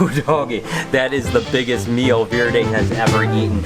Ooh, doggy, that is the biggest meal Verde has ever eaten.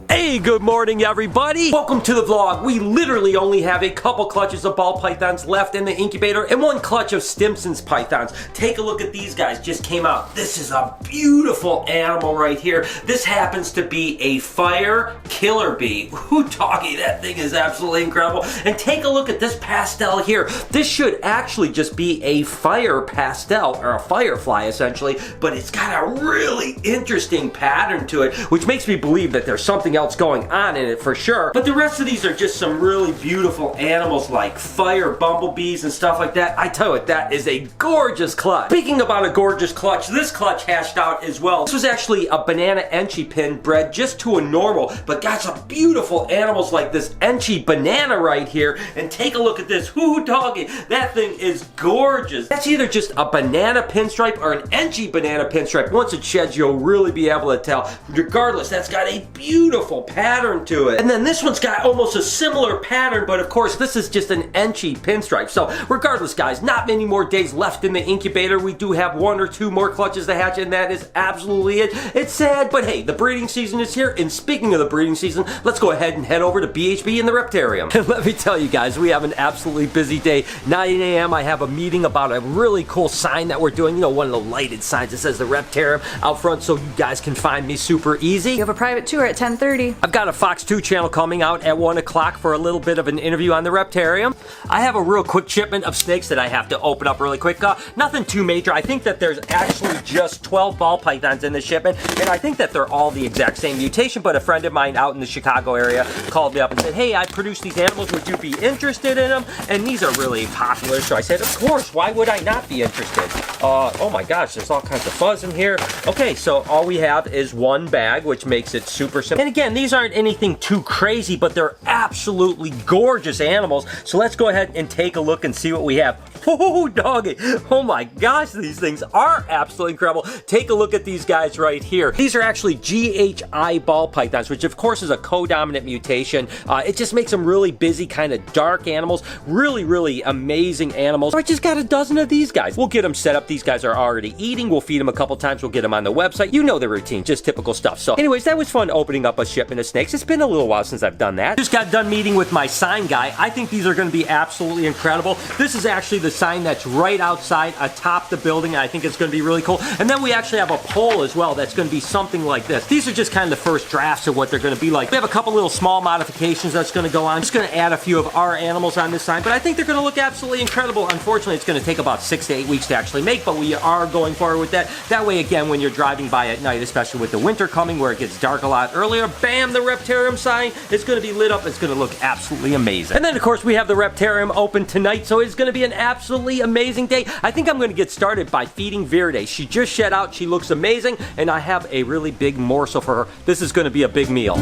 Hey, good morning, everybody. Welcome to the vlog. We literally only have a couple clutches of ball pythons left in the incubator and one clutch of Stimson's pythons. Take a look at these guys, just came out. This is a beautiful animal right here. This happens to be a fire killer bee. Ooh, doggy, that thing is absolutely incredible. And take a look at this pastel here. This should actually just be a fire pastel, or a firefly essentially, but it's got a really interesting pattern to it, which makes me believe that there's something else going on in it for sure. But the rest of these are just some really beautiful animals like fire bumblebees and stuff like that. I tell you what, that is a gorgeous clutch. Speaking about a gorgeous clutch, this clutch hashed out as well. This was actually a banana enchi pin bred just to a normal, but got some beautiful animals like this enchi banana right here. And take a look at this. Whoo, doggy, that thing is gorgeous. That's either just a banana pinstripe or an enchi banana pinstripe. Once it sheds, you'll really be able to tell. Regardless, that's got a beautiful pattern to it. And then this one's got almost a similar pattern, but of course this is just an enchi pinstripe. So regardless, guys, not many more days left in the incubator. We do have one or two more clutches to hatch, and that is absolutely it. It's sad, but hey, the breeding season is here. And speaking of the breeding season, let's go ahead and head over to BHB in the Reptarium. And let me tell you guys, we have an absolutely busy day. 9 a.m. I have a meeting about a really cool sign that we're doing. You know, one of the lighted signs that says the Reptarium out front, so you guys can find me super easy. You have a private tour at 10:30. I've got a Fox 2 channel coming out at 1 o'clock for a little bit of an interview on the Reptarium. I have a real quick shipment of snakes that I have to open up really quick. Nothing too major. I think that there's actually just 12 ball pythons in the shipment, and I think that they're all the exact same mutation, but a friend of mine out in the Chicago area called me up and said, hey, I produced these animals. Would you be interested in them? And these are really popular, so I said, of course, why would I not be interested? Oh my gosh, there's all kinds of fuzz in here. Okay, so all we have is one bag, which makes it super simple. And again, these aren't anything too crazy, but they're absolutely gorgeous animals. So let's go ahead and take a look and see what we have. Oh, doggy. Oh my gosh, these things are absolutely incredible. Take a look at these guys right here. These are actually GHI ball pythons, which of course is a co-dominant mutation. It just makes them really busy, kind of dark animals. Really, really amazing animals. I just got a dozen of these guys. We'll get them set up. These guys are already eating. We'll feed them a couple times. We'll get them on the website. You know the routine, just typical stuff. So anyways, that was fun opening up a shipment of snakes. It's been a little while since I've done that. Just got done meeting with my sign guy. I think these are going to be absolutely incredible. This is actually the sign that's right outside atop the building. I think it's going to be really cool. And then we actually have a pole as well that's going to be something like this. These are just kind of the first drafts of what they're going to be like. We have a couple little small modifications that's going to go on. I'm just going to add a few of our animals on this sign, but I think they're going to look absolutely incredible. Unfortunately, it's going to take about 6 to 8 weeks to actually make, but we are going forward with that. That way, again, when you're driving by at night, especially with the winter coming where it gets dark a lot earlier, bam, the Reptarium sign is going to be lit up. It's going to look absolutely amazing. And then, of course, we have the Reptarium open tonight, so it's going to be an absolutely amazing day. I think I'm going to get started by feeding Verde. She just shed out. She looks amazing, and I have a really big morsel for her. This is going to be a big meal.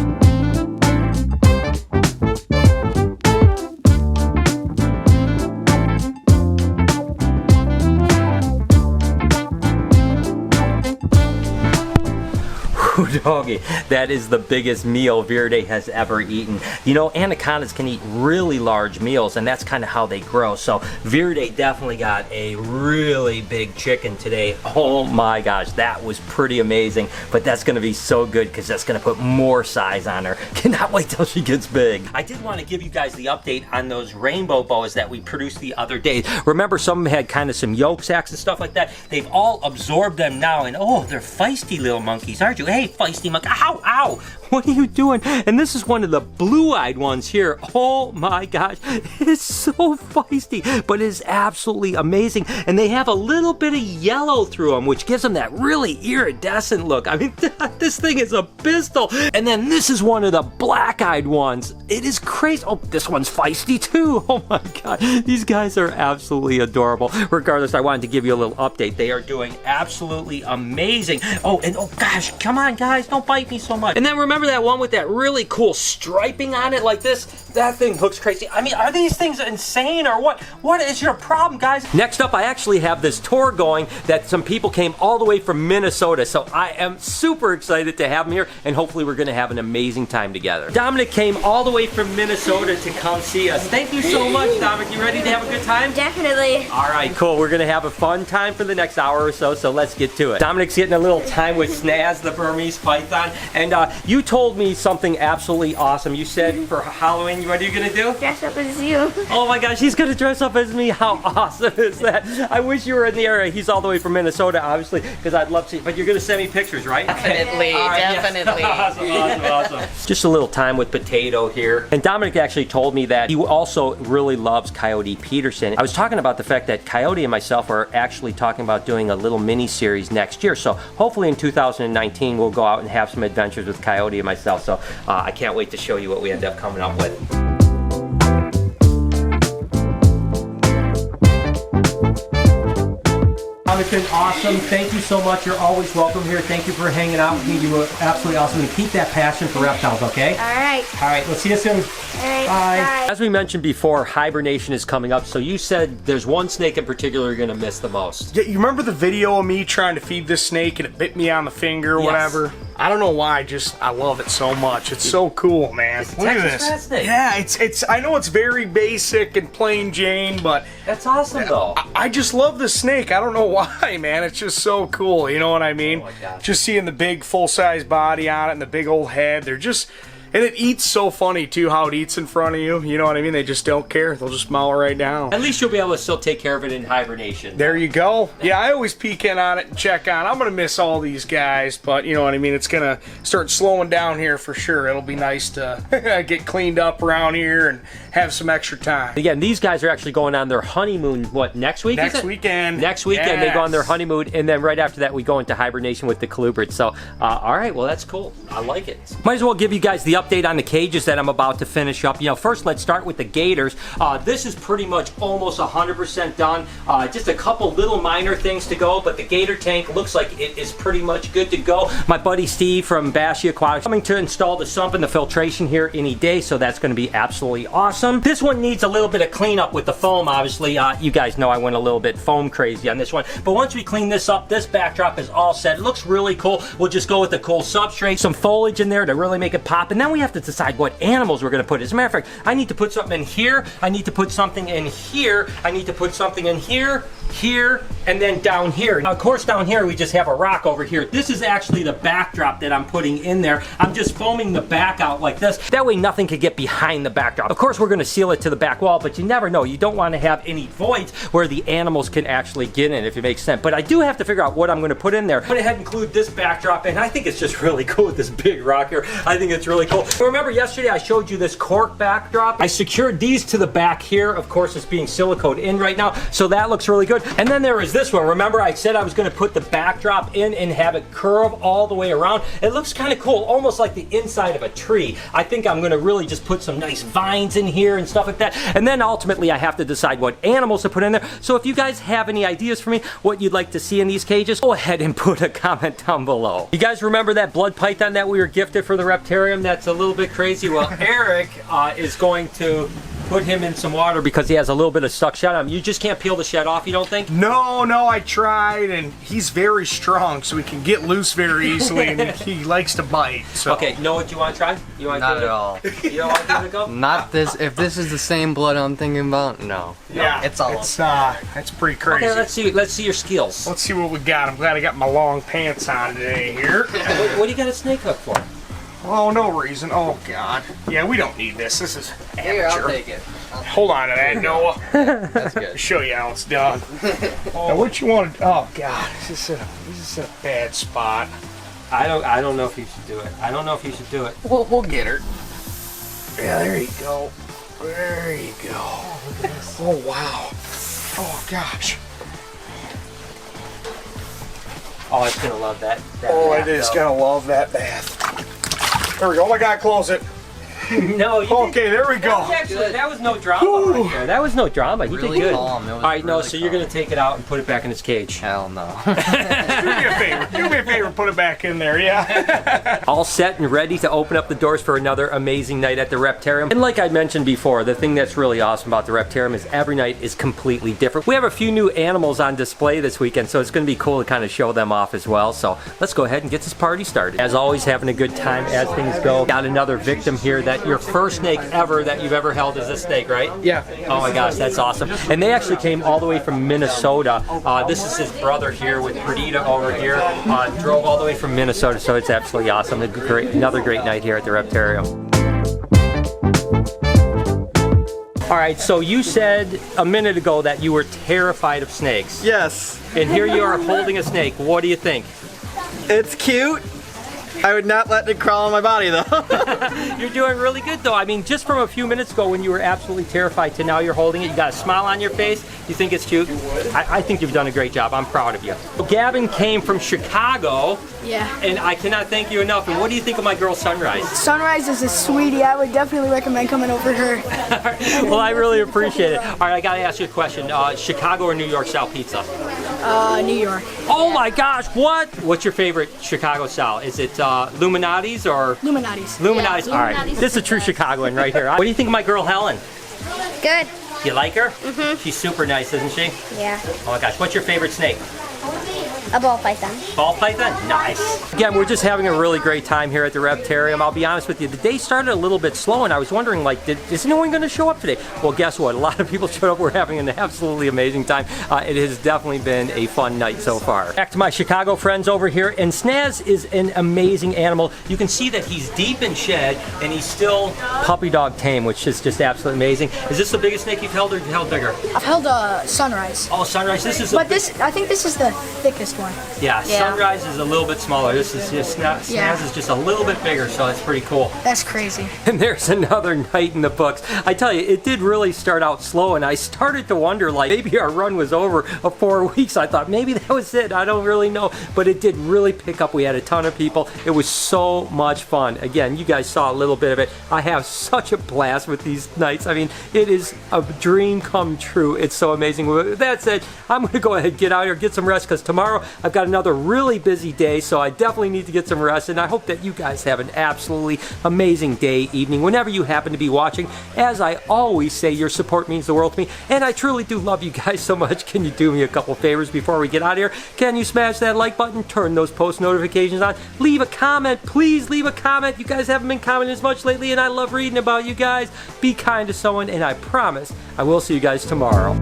Ooh, doggy, that is the biggest meal Verde has ever eaten. You know, anacondas can eat really large meals, and that's kind of how they grow. So Verde definitely got a really big chicken today. Oh my gosh, that was pretty amazing. But that's going to be so good because that's going to put more size on her. Cannot wait till she gets big. I did want to give you guys the update on those rainbow boas that we produced the other day. Remember, some of them had kind of some yolk sacs and stuff like that. They've all absorbed them now, and oh, they're feisty little monkeys, aren't you? Hey, feisty monkey. Ow, ow. What are you doing? And this is one of the blue-eyed ones here. Oh my gosh. It's so feisty, but it's absolutely amazing. And they have a little bit of yellow through them, which gives them that really iridescent look. I mean, this thing is a pistol. And then this is one of the black-eyed ones. It is crazy. Oh, this one's feisty too. Oh my God. These guys are absolutely adorable. Regardless, I wanted to give you a little update. They are doing absolutely amazing. Oh, and oh gosh, come on guys, don't bite me so much. And then remember, remember that one with that really cool striping on it like this? That thing looks crazy. I mean, are these things insane or what? What is your problem, guys? Next up, I actually have this tour going that some people came all the way from Minnesota, so I am super excited to have them here, and hopefully we're gonna have an amazing time together. Dominic came all the way from Minnesota to come see us. Thank you so much, Dominic. You ready to have a good time? Definitely. All right, cool. We're gonna have a fun time for the next hour or so, so let's get to it. Dominic's getting a little time with Snaz, the Burmese python, and you told me something absolutely awesome. You said for Halloween, what are you gonna do? Dress up as you. Oh my gosh, he's gonna dress up as me. How awesome is that? I wish you were in the area. He's all the way from Minnesota, obviously, because I'd love to, but you're gonna send me pictures, right? Definitely, definitely. Yes. awesome. Just a little time with Potato here. And Dominic actually told me that he also really loves Coyote Peterson. I was talking about the fact that Coyote and myself are actually talking about doing a little mini series next year. So hopefully in 2019 we'll go out and have some adventures with Coyote and myself. So I can't wait to show you what we end up coming up with. It's been awesome. Thank you so much. You're always welcome here. Thank you for hanging out with me. You were absolutely awesome. And keep that passion for reptiles, okay? All right. All right. We'll see you soon. All right. Bye. As we mentioned before, hibernation is coming up. So you said there's one snake in particular you're going to miss the most. Yeah, you remember the video of me trying to feed this snake and it bit me on the finger or Yes. whatever? I don't know why, I love it so much. It's so cool, man. Look at Texas rat this. snake. Yeah, it's. I know it's very basic and plain Jane, but That's awesome, though. I just love the snake. I don't know why, man. It's just so cool. You know what I mean? Oh my gosh. Just seeing the big full-size body on it and the big old head. They're just. And it eats so funny, too, how it eats in front of you. You know what I mean? They just don't care. They'll just mow right down. At least you'll be able to still take care of it in hibernation. There you go. Yeah, I always peek in on it and check on. I'm going to miss all these guys, but you know what I mean? It's going to start slowing down here for sure. It'll be nice to get cleaned up around here and have some extra time. Again, these guys are actually going on their honeymoon, what, next week? Next is it? weekend. Next weekend, they go on their Yes. honeymoon, and then right after that, we go into hibernation with the colubrids. So, all right, well, that's cool. I like it. Might as well give you guys the update on the cages that I'm about to finish up. You know, first, let's start with the gators. This is pretty much almost 100% done. Just a couple little minor things to go, but the gator tank looks like it is pretty much good to go. My buddy Steve from Bashi Aquatics coming to install the sump and the filtration here any day, so that's going to be absolutely awesome. This one needs a little bit of cleanup with the foam, obviously. You guys know I went a little bit foam crazy on this one, but once we clean this up, this backdrop is all set. It looks really cool. We'll just go with the cool substrate, some foliage in there to really make it pop, and then we have to decide what animals we're going to put. As a matter of fact, I need to put something in here, I need to put something in here, I need to put something in here, here, and then down here. Now, of course, down here we just have a rock over here. This is actually the backdrop that I'm putting in there. I'm just foaming the back out like this. That way nothing could get behind the backdrop. Of course, we're going to seal it to the back wall, but you never know. You don't want to have any voids where the animals can actually get in, if it makes sense. But I do have to figure out what I'm going to put in there. I went ahead and include this backdrop, and I think it's just really cool with this big rock here. I think it's really cool. Remember yesterday I showed you this cork backdrop? I secured these to the back here. Of course, it's being siliconed in right now, so that looks really good. And then there is this one. Remember I said I was going to put the backdrop in and have it curve all the way around. It looks kind of cool, almost like the inside of a tree. I think I'm going to really just put some nice vines in here and stuff like that. And then ultimately I have to decide what animals to put in there. So if you guys have any ideas for me, what you'd like to see in these cages, go ahead and put a comment down below. You guys remember that blood python that we were gifted for the Reptarium? That's a little bit crazy. Well, Eric is going to put him in some water because he has a little bit of stuck shed on him. You just can't peel the shed off, you don't think? No, I tried, and he's very strong, so he can get loose very easily, and he likes to bite. So. Okay, you know what you want to try? You want Not at all. You don't want to give it a go? Not this. If this is the same blood I'm thinking about, no. Yeah, It's all. that's pretty crazy. Okay, let's see your skills. Let's see what we got. I'm glad I got my long pants on today here. What do you got a snake hook for? Oh, no reason. Oh, God. Yeah, we don't need this. This is amateur. Here, I'll take it. Hold on to that, Noah. That's I'll good. show you how it's done. Now, what you want to... Oh, God. This is in a bad spot. I don't know if you should do it. I don't know if you should do it. We'll get her. Yeah, there you go. There you go. Oh, wow. Oh, gosh. Oh, it's gonna love that. Oh, bath, it is though. gonna love that bath. There we go. Oh my God, close it. No, you Okay, there we go. Actually, that was no drama right there. That was no drama. You Really did good. calm. It was All right, no, really so you're calm. going to take it out and put it back in its cage. Hell no. Do me a favor. Do me a favor. Put it back in there. Yeah. All set and ready to open up the doors for another amazing night at the Reptarium. And like I mentioned before, the thing that's really awesome about the Reptarium is every night is completely different. We have a few new animals on display this weekend, so it's going to be cool to kind of show them off as well. So let's go ahead and get this party started. As always, having a good time as things go. Got another victim here. That your first snake ever that you've ever held is this snake, right? Yeah. Oh my gosh, that's awesome. And they actually came all the way from Minnesota. This is his brother here with Perdita over here. Drove all the way from Minnesota, so it's absolutely awesome. Another great night here at the Reptarium. All right, so you said a minute ago that you were terrified of snakes. Yes, And here you are holding a snake. What do you think? it's cute. I would not let it crawl on my body though. You're doing really good though. I mean, just from a few minutes ago when you were absolutely terrified to now you're holding it, you got a smile on your face, you think it's cute? I think you've done a great job. I'm proud of you. Gavin came from Chicago, Yeah. and I cannot thank you enough. And what do you think of my girl Sunrise? Sunrise is a sweetie. I would definitely recommend coming over her. Well, I really appreciate it. All right, I gotta ask you a question. Chicago or New York style pizza? New York. Oh my gosh, what? What's your favorite Chicago style? Is it Illuminati's or? Illuminati's. Illuminati's. Yeah, All right, Illuminati's this is a true Chicagoan right here. What do you think of my girl Helen? Good. You like her? Mm-hmm. She's super nice, isn't she? Yeah. Oh my gosh, what's your favorite snake? A ball python. Ball python? Nice. Again, we're just having a really great time here at the Reptarium. I'll be honest with you, the day started a little bit slow, and I was wondering, like, is anyone going to show up today? Well, guess what? A lot of people showed up. We're having an absolutely amazing time. It has definitely been a fun night so far. Back to my Chicago friends over here, and Snaz is an amazing animal. You can see that he's deep in shed, and he's still puppy dog tame, which is just absolutely amazing. Is this the biggest snake you've held, or have you held bigger? I've held Sunrise. Oh, Sunrise. This is. But I think this is the thickest one. Yeah, Yeah. Sunrise is a little bit smaller. This is just Snaz Yeah. is just a little bit bigger, so it's pretty cool. That's crazy. And there's another night in the books. I tell you, it did really start out slow, and I started to wonder, like, maybe our run was over of 4 weeks. I thought maybe that was it. I don't really know, but it did really pick up. We had a ton of people. It was so much fun. Again, you guys saw a little bit of it. I have such a blast with these nights. I mean, it is a dream come true. It's so amazing. With that said, I'm going to go ahead and get out here, get some rest, because tomorrow I've got another really busy day, so I definitely need to get some rest, and I hope that you guys have an absolutely amazing day, evening, whenever you happen to be watching. As I always say, your support means the world to me, and I truly do love you guys so much. Can you do me a couple favors before we get out of here? Can you smash that like button, turn those post notifications on, leave a comment, please leave a comment. You guys haven't been commenting as much lately, and I love reading about you guys. Be kind to someone, and I promise I will see you guys tomorrow.